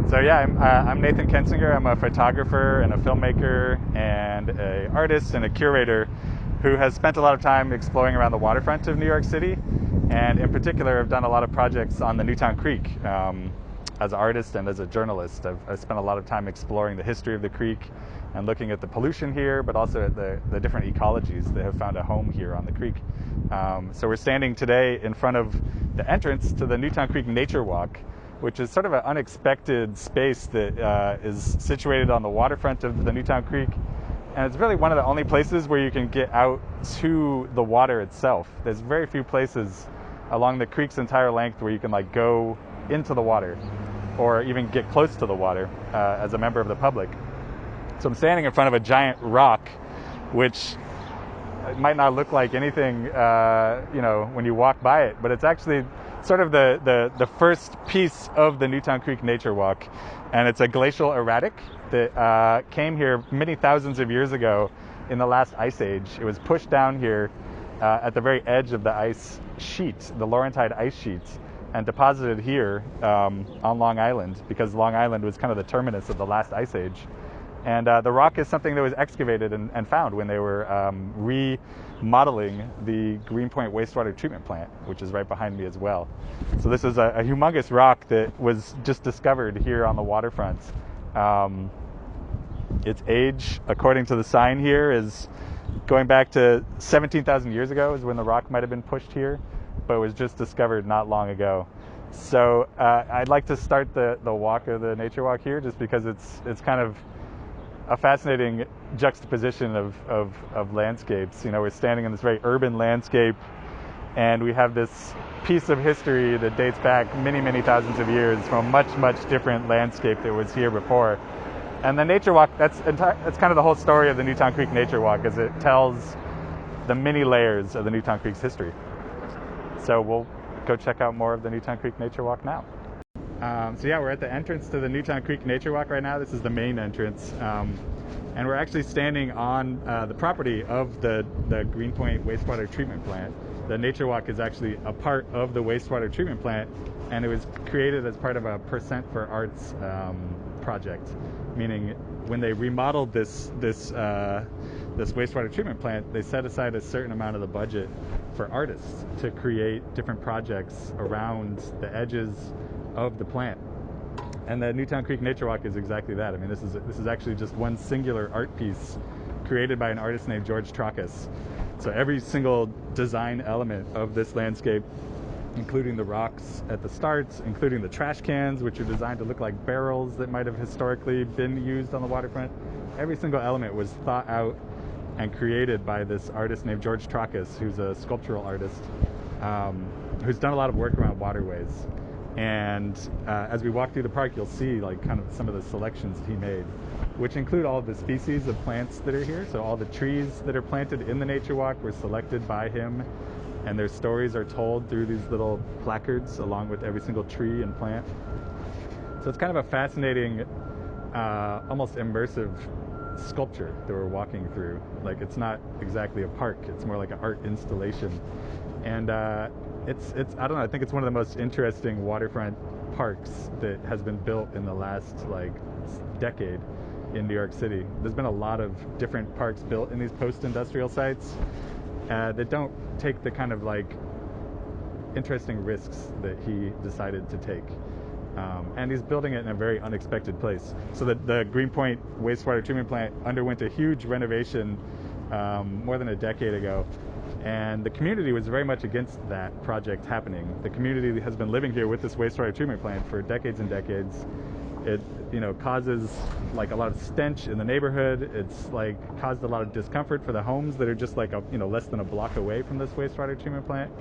So yeah, I'm Nathan Kensinger. I'm a photographer and a filmmaker and an artist and a curator who has spent a lot of time exploring around the waterfront of New York City, and in particular I've done a lot of projects on the Newtown Creek. As an artist and as a journalist, I've spent a lot of time exploring the history of the creek and looking at the pollution here, but also at the different ecologies that have found a home here on the creek. So we're standing today in front of the entrance to the Newtown Creek Nature Walk, which is sort of an unexpected space that is situated on the waterfront of the Newtown Creek. And it's really one of the only places where you can get out to the water itself. There's very few places along the creek's entire length where you can go into the water or even get close to the water as a member of the public. So I'm standing in front of a giant rock, which might not look like anything, when you walk by it, but it's actually sort of the first piece of the Newtown Creek Nature Walk, and it's a glacial erratic that came here many thousands of years ago in the last ice age. It was pushed down here at the very edge of the ice sheet, the Laurentide ice sheet, and deposited here on Long Island, because Long Island was kind of the terminus of the last ice age. And the rock is something that was excavated and found when they were remodeling the Greenpoint wastewater treatment plant, which is right behind me as well. So this is a humongous rock that was just discovered here on the waterfront. Its age, according to the sign here, is going back to 17,000 years ago is when the rock might have been pushed here, but it was just discovered not long ago. So I'd like to start the walk of the nature walk here, just because it's kind of a fascinating juxtaposition of landscapes. We're standing in this very urban landscape, and we have this piece of history that dates back many, many thousands of years from a much, much different landscape that was here before. And the nature walk, that's kind of the whole story of the Newtown Creek Nature Walk, is it tells the many layers of the Newtown Creek's history. So we'll go check out more of the Newtown Creek Nature Walk now. So yeah, we're at the entrance to the Newtown Creek Nature Walk right now. This is the main entrance, and we're actually standing on the property of the Greenpoint wastewater treatment plant. The Nature Walk is actually a part of the wastewater treatment plant, and it was created as part of a Percent for Arts project, meaning when they remodeled this wastewater treatment plant, they set aside a certain amount of the budget for artists to create different projects around the edges of the plant. And the Newtown Creek Nature Walk is exactly that. I mean, this is actually just one singular art piece created by an artist named George Trakas. So every single design element of this landscape, including the rocks at the start, including the trash cans, which are designed to look like barrels that might have historically been used on the waterfront, every single element was thought out and created by this artist named George Trakas, who's a sculptural artist, who's done a lot of work around waterways. And as we walk through the park, you'll see kind of some of the selections he made, which include all of the species of plants that are here. So all the trees that are planted in the Nature Walk were selected by him, and their stories are told through these little placards along with every single tree and plant. So it's kind of a fascinating, almost immersive sculpture that we're walking through. It's not exactly a park, it's more like an art installation. And it's I don't know, I think it's one of the most interesting waterfront parks that has been built in the last decade in New York City. There's been a lot of different parks built in these post-industrial sites that don't take the kind of interesting risks that he decided to take. And he's building it in a very unexpected place. So the Greenpoint wastewater treatment plant underwent a huge renovation more than a decade ago. And the community was very much against that project happening. The community has been living here with this wastewater treatment plant for decades and decades. It, causes a lot of stench in the neighborhood. It's caused a lot of discomfort for the homes that are just less than a block away from this wastewater treatment plant.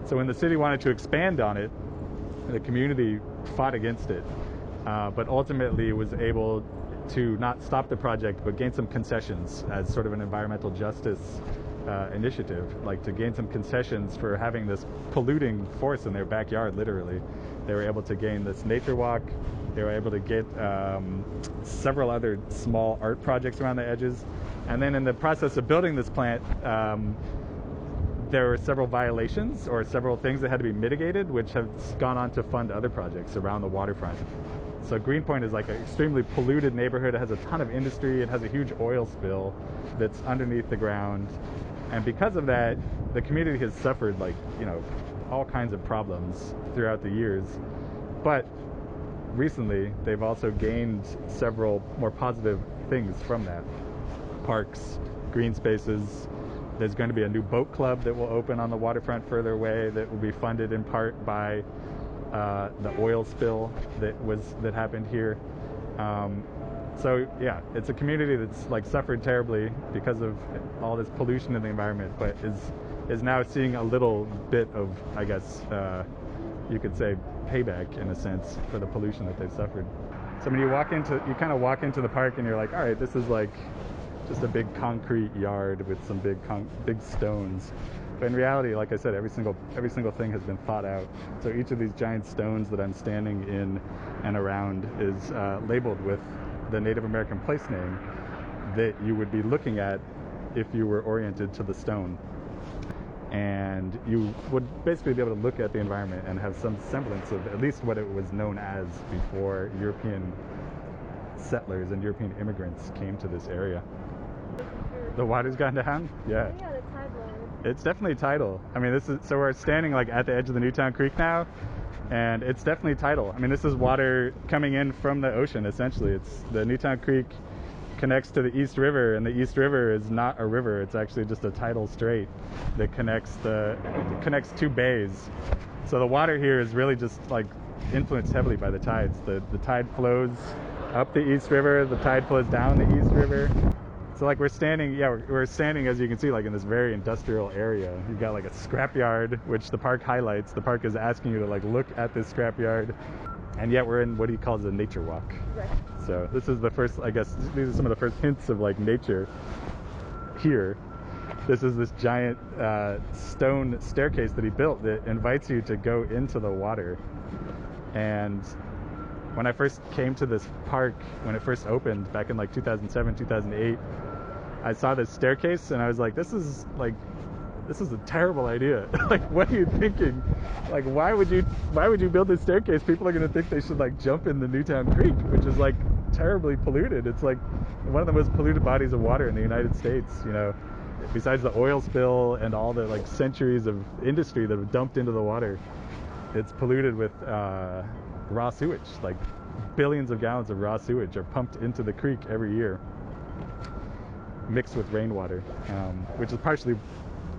So when the city wanted to expand on it, the community fought against it, but ultimately was able to not stop the project, but gain some concessions as sort of an environmental justice initiative, to gain some concessions for having this polluting force in their backyard, literally. They were able to gain this nature walk. They were able to get several other small art projects around the edges. And then in the process of building this plant, there were several violations or several things that had to be mitigated, which have gone on to fund other projects around the waterfront. So Greenpoint is like an extremely polluted neighborhood. It has a ton of industry. It has a huge oil spill that's underneath the ground. And because of that, the community has suffered like, all kinds of problems throughout the years. But recently, they've also gained several more positive things from that. Parks, green spaces. There's going to be a new boat club that will open on the waterfront further away that will be funded in part by the oil spill that happened here. So yeah, it's a community that's like suffered terribly because of all this pollution in the environment, but is now seeing a little bit of, I guess, you could say, payback in a sense for the pollution that they've suffered. So when you kind of walk into the park and you're like, all right, this is like just a big concrete yard with some big stones. But in reality, like I said, every single thing has been thought out. So each of these giant stones that I'm standing in and around is labeled with the Native American place name that you would be looking at if you were oriented to the stone. And you would basically be able to look at the environment and have some semblance of at least what it was known as before European settlers and European immigrants came to this area. The water's gone down? Yeah. Yeah, the tide lowered. It's definitely tidal. I mean, so we're standing like at the edge of the Newtown Creek now, and it's definitely tidal. I mean, this is water coming in from the ocean, essentially. It's the Newtown Creek connects to the East River, and the East River is not a river. It's actually just a tidal strait that connects two bays. So the water here is really just like influenced heavily by the tides. The tide flows up the East River, the tide flows down the East River. So like we're standing, as you can see, like in this very industrial area. You've got like a scrapyard, which the park highlights. The park is asking you to like look at this scrapyard, and yet we're in what he calls a nature walk. Right. So this is the first, I guess, these are some of the first hints of like nature here. This is this giant stone staircase that he built that invites you to go into the water. And when I first came to this park, when it first opened back in like 2007, 2008, I saw this staircase and I was like, this is a terrible idea. Like, what are you thinking? Like, why would you build this staircase? People are going to think they should like jump in the Newtown Creek, which is like terribly polluted. It's like one of the most polluted bodies of water in the United States, besides the oil spill and all the like centuries of industry that have dumped into the water. It's polluted with raw sewage. Like billions of gallons of raw sewage are pumped into the creek every year, mixed with rainwater, which is partially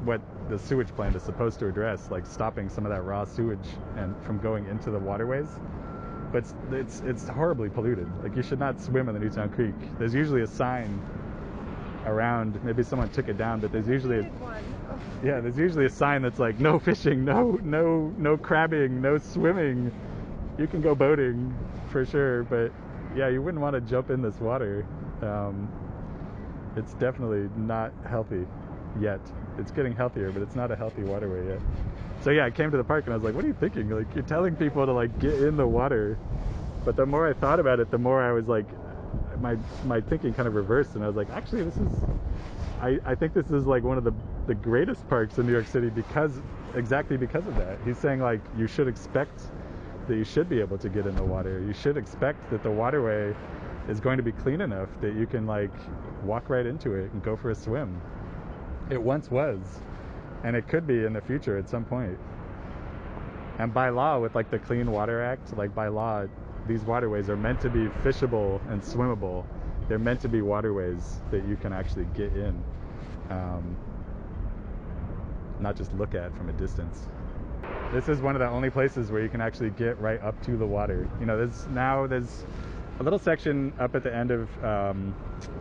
what the sewage plant is supposed to address, like stopping some of that raw sewage and from going into the waterways. But it's horribly polluted. Like, you should not swim in the Newtown Creek. There's usually a sign around. Maybe someone took it down, but there's usually a sign that's like, no fishing, no crabbing, no swimming. You can go boating for sure, but yeah, you wouldn't want to jump in this water. It's definitely not healthy yet. It's getting healthier, but it's not a healthy waterway yet. So yeah, I came to the park and I was like, what are you thinking? Like, you're telling people to like get in the water. But the more I thought about it, the more I was like, my thinking kind of reversed, and I was like, actually, I think this is like one of the greatest parks in New York City exactly because of that. He's saying like, you should expect that you should be able to get in the water. You should expect that the waterway is going to be clean enough that you can like walk right into it and go for a swim. It once was, and it could be in the future at some point. And by law, with like the Clean Water Act, like by law, these waterways are meant to be fishable and swimmable. They're meant to be waterways that you can actually get in, not just look at from a distance. This is one of the only places where you can actually get right up to the water. There's a little section up at the end of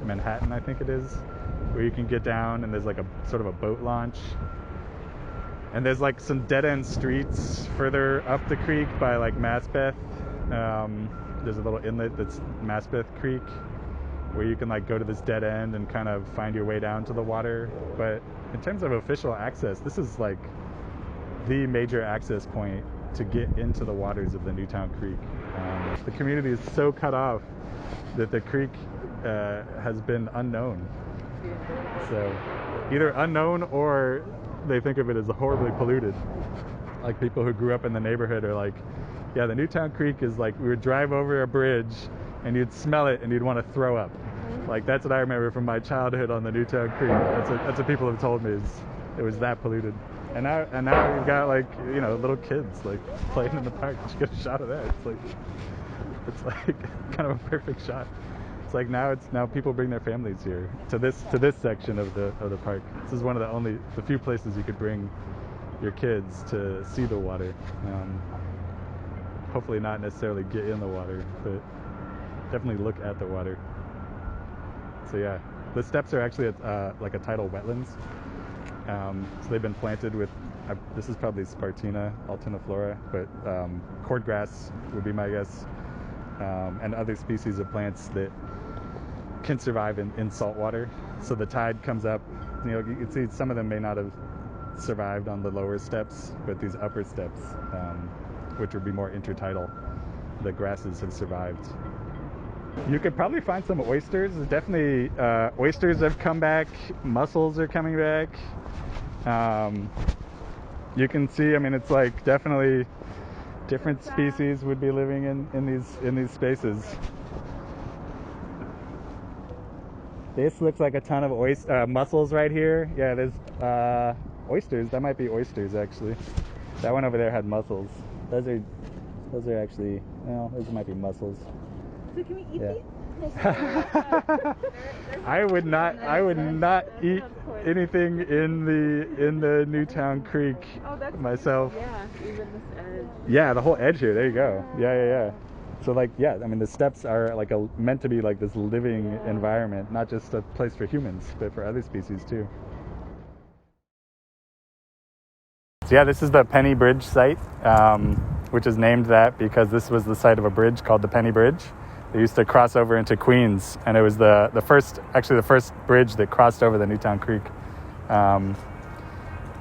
Manhattan, I think it is, where you can get down, and there's like a sort of a boat launch. And there's like some dead-end streets further up the creek by like Maspeth. There's a little inlet that's Maspeth Creek, where you can like go to this dead end and kind of find your way down to the water. But in terms of official access, this is like the major access point to get into the waters of the Newtown Creek. The community is so cut off that the creek has been unknown. So either unknown or they think of it as horribly polluted. Like people who grew up in the neighborhood are like, yeah, the Newtown Creek is like, we would drive over a bridge and you'd smell it and you'd want to throw up. Like that's what I remember from my childhood on the Newtown Creek. That's what people have told me, is it was that polluted. And now we've got like, you know, little kids like playing in the park. You get a shot of that. It's like kind of a perfect shot. It's like now people bring their families here to this section of the park. This is one of the few places you could bring your kids to see the water. Hopefully not necessarily get in the water, but definitely look at the water. So yeah, the steps are actually at like a tidal wetlands. So they've been planted with, this is probably Spartina altiniflora, but cordgrass would be my guess, and other species of plants that can survive in salt water. So the tide comes up, you know, you can see some of them may not have survived on the lower steps, but these upper steps, which would be more intertidal, the grasses have survived. You could probably find some oysters. There's definitely oysters have come back, mussels are coming back. You can see, I mean, it's like definitely different species would be living in these spaces. This looks like a ton of mussels right here. Yeah, there's oysters. That might be oysters actually. That one over there had mussels. Those are actually, well, those might be mussels. So can we eat these? I would not eat anything in the Newtown Creek myself. Yeah, even this edge. Yeah, the whole edge here. There you go. Yeah. So like, yeah, I mean, the steps are like meant to be like this living environment, not just a place for humans, but for other species too. So yeah, this is the Penny Bridge site, which is named that because this was the site of a bridge called the Penny Bridge. They used to cross over into Queens, and it was the first bridge that crossed over the Newtown Creek.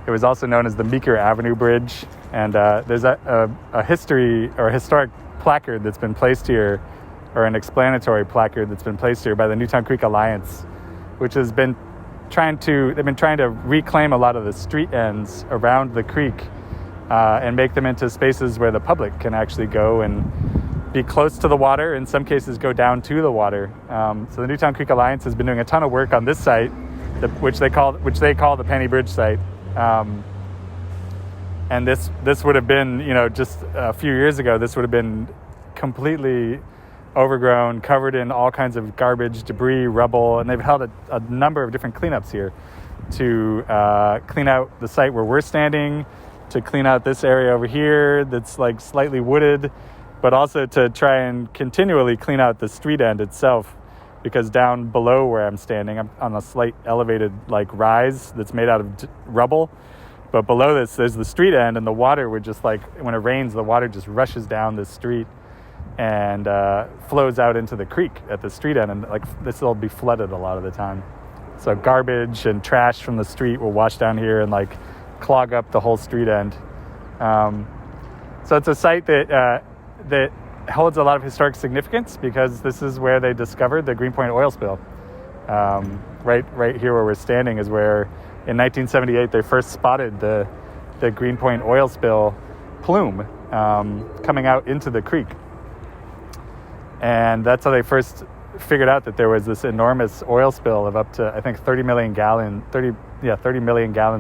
It was also known as the Meeker Avenue Bridge, and there's a history or a historic placard that's been placed here, or an explanatory placard that's been placed here by the Newtown Creek Alliance, which has been trying to reclaim a lot of the street ends around the creek and make them into spaces where the public can actually go and be close to the water, in some cases go down to the water. So the Newtown Creek Alliance has been doing a ton of work on this site, which they call the Penny Bridge site. And this would have been, you know, just a few years ago, this would have been completely overgrown, covered in all kinds of garbage, debris, rubble, and they've held a number of different cleanups here to clean out the site where we're standing, to clean out this area over here that's like slightly wooded, but also to try and continually clean out the street end itself, because down below where I'm standing, I'm on a slight elevated like rise that's made out of rubble. But below this, there's the street end, and the water would just like, when it rains, the water just rushes down the street and flows out into the creek at the street end, and like this will be flooded a lot of the time. So garbage and trash from the street will wash down here and like clog up the whole street end. So it's a site that holds a lot of historic significance because this is where they discovered the Greenpoint oil spill. Right here where we're standing is where in 1978 they first spotted the Greenpoint oil spill plume coming out into the creek. And that's how they first figured out that there was this enormous oil spill of up to, I think, 30 million gallons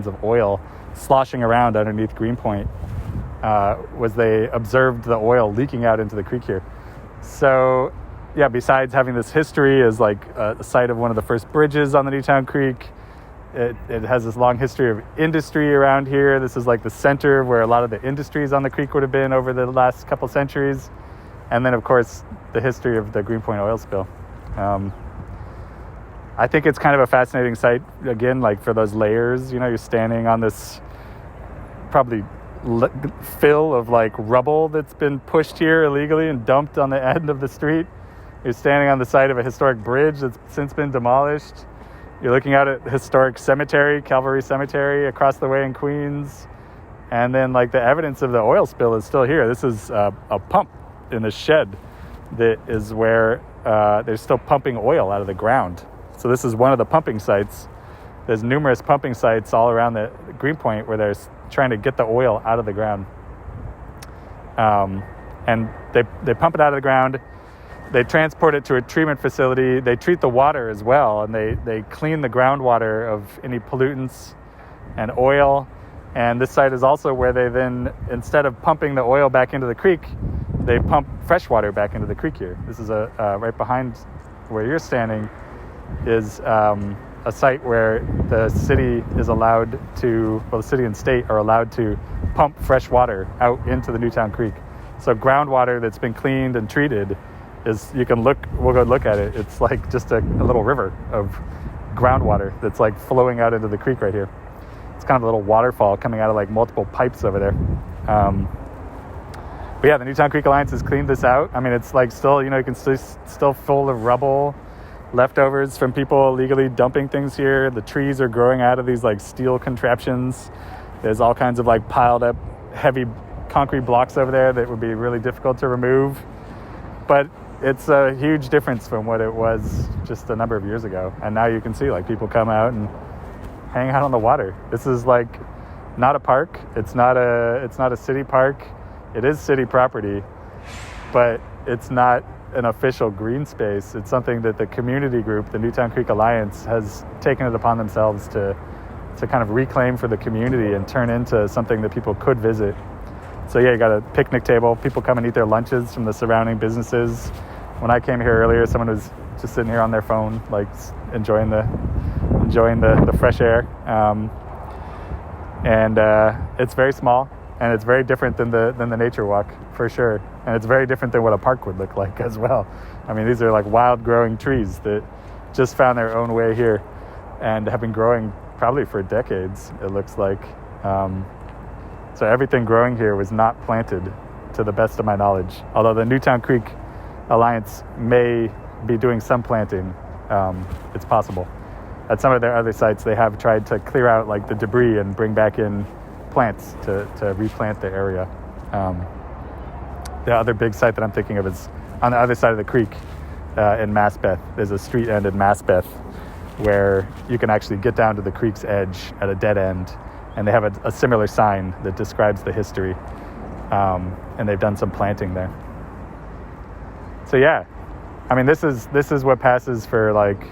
of oil sloshing around underneath Greenpoint. Was they observed the oil leaking out into the creek here. So, yeah, besides having this history as like a site of one of the first bridges on the Newtown Creek, it has this long history of industry around here. This is like the center where a lot of the industries on the creek would have been over the last couple centuries. And then, of course, the history of the Greenpoint oil spill. I think it's kind of a fascinating site, again, like for those layers. You know, you're standing on this probably fill of like rubble that's been pushed here illegally and dumped on the end of the street. You're standing on the side of a historic bridge that's since been demolished. You're looking out at historic cemetery, Calvary Cemetery across the way in Queens. And then like the evidence of the oil spill is still here. This is a pump in the shed that is where they're still pumping oil out of the ground. So this is one of the pumping sites. there's numerous pumping sites all around the Greenpoint where they're trying to get the oil out of the ground. And they pump it out of the ground. They transport it to a treatment facility. They treat the water as well, and they clean the groundwater of any pollutants and oil. And this site is also where they then, instead of pumping the oil back into the creek, they pump fresh water back into the creek here. This is right behind where you're standing is a site where the city is allowed to, well, the city and state are allowed to pump fresh water out into the Newtown Creek. So groundwater that's been cleaned and treated is, we'll go look at it. It's like just a little river of groundwater that's like flowing out into the creek right here. It's kind of a little waterfall coming out of like multiple pipes over there. But yeah, the Newtown Creek Alliance has cleaned this out. I mean, it's like still, you can still full of rubble, leftovers from people illegally dumping things here. The trees are growing out of these like steel contraptions. There's all kinds of like piled up heavy concrete blocks over there that would be really difficult to remove. But it's a huge difference from what it was just a number of years ago. And now you can see like people come out and hang out on the water. This is like not a park. It's not a city park. It is city property, but it's not an official green space. It's something that the community group, the Newtown Creek Alliance, has taken it upon themselves to kind of reclaim for the community and turn into something that people could visit. So yeah, you got a picnic table. People come and eat their lunches from the surrounding businesses. When I came here earlier, someone was just sitting here on their phone, like enjoying the fresh air. And it's very small, and it's very different than the nature walk for sure. And it's very different than what a park would look like as well. I mean, these are like wild growing trees that just found their own way here and have been growing probably for decades, it looks like. So everything growing here was not planted, to the best of my knowledge. Although the Newtown Creek Alliance may be doing some planting, it's possible. At some of their other sites, they have tried to clear out like the debris and bring back in plants to replant the area. The other big site that I'm thinking of is on the other side of the creek in Maspeth. There's a street end in Maspeth where you can actually get down to the creek's edge at a dead end, and they have a similar sign that describes the history, and they've done some planting there. So yeah, I mean, this is what passes for like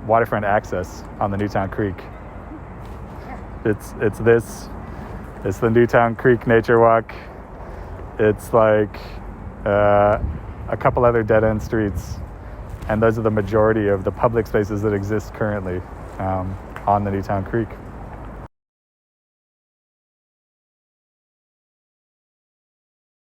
waterfront access on the Newtown Creek. It's the Newtown Creek Nature Walk. It's like a couple other dead-end streets, and those are the majority of the public spaces that exist currently on the Newtown Creek.